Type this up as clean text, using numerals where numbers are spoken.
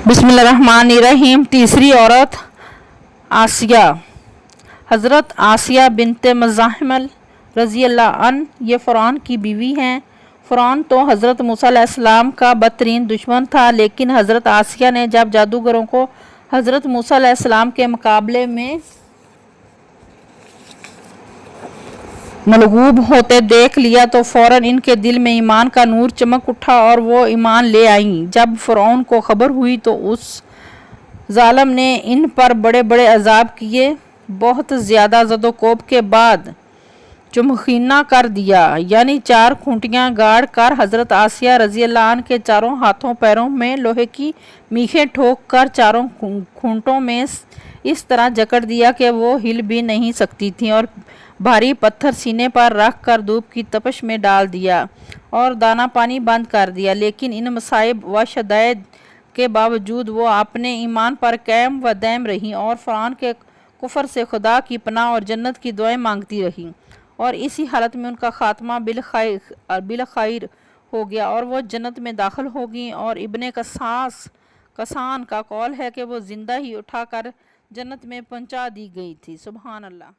बिस्मिल्लाहिर्रहमानिर्रहीम। तीसरी औरत आसिया। हज़रत आसिया बिनते मज़ाहिम रज़ी अल्लाह अन ये फ़िरौन की बीवी हैं। फ़िरौन तो हज़रत मूसा अलैहिस्सलाम का बदतरीन दुश्मन था, लेकिन हज़रत आसिया ने जब जादूगरों को हज़रत मूसा अलैहिस्सलाम के मुकाबले में मलगूब होते देख लिया तो फ़ौरन इनके दिल में ईमान का नूर चमक उठा और वो ईमान ले आईं। जब फ़िरौन को खबर हुई तो उस ज़ालिम ने इन पर बड़े बड़े अज़ाब किए। बहुत ज़्यादा ज़दोकोब के बाद चुमखीना कर दिया, यानी 4 खूंटियाँ गाड़ कर हज़रत आसिया रज़ी अल्लाह अन्हा के चारों हाथों पैरों में लोहे की मीखें ठोक कर चारों खूंटों में इस तरह जकड़ दिया कि वो हिल भी नहीं सकती थीं, और भारी पत्थर सीने पर रख कर धूप की तपश में डाल दिया और दाना पानी बंद कर दिया। लेकिन इन मसाइब व शदाइद के बावजूद वो अपने ईमान पर कायम व दायम रहीं और फ़िरौन के कुफर से खुदा की पनाह और जन्नत की दुआएं मांगती रहीं, और इसी हालत में उनका खात्मा बिलखैर हो गया और वो जन्नत में दाखिल हो गईं। और इब्ने कसान का कौल है कि वो जिंदा ही उठा कर जन्नत में पहुंचा दी गई थी। सुभान अल्लाह।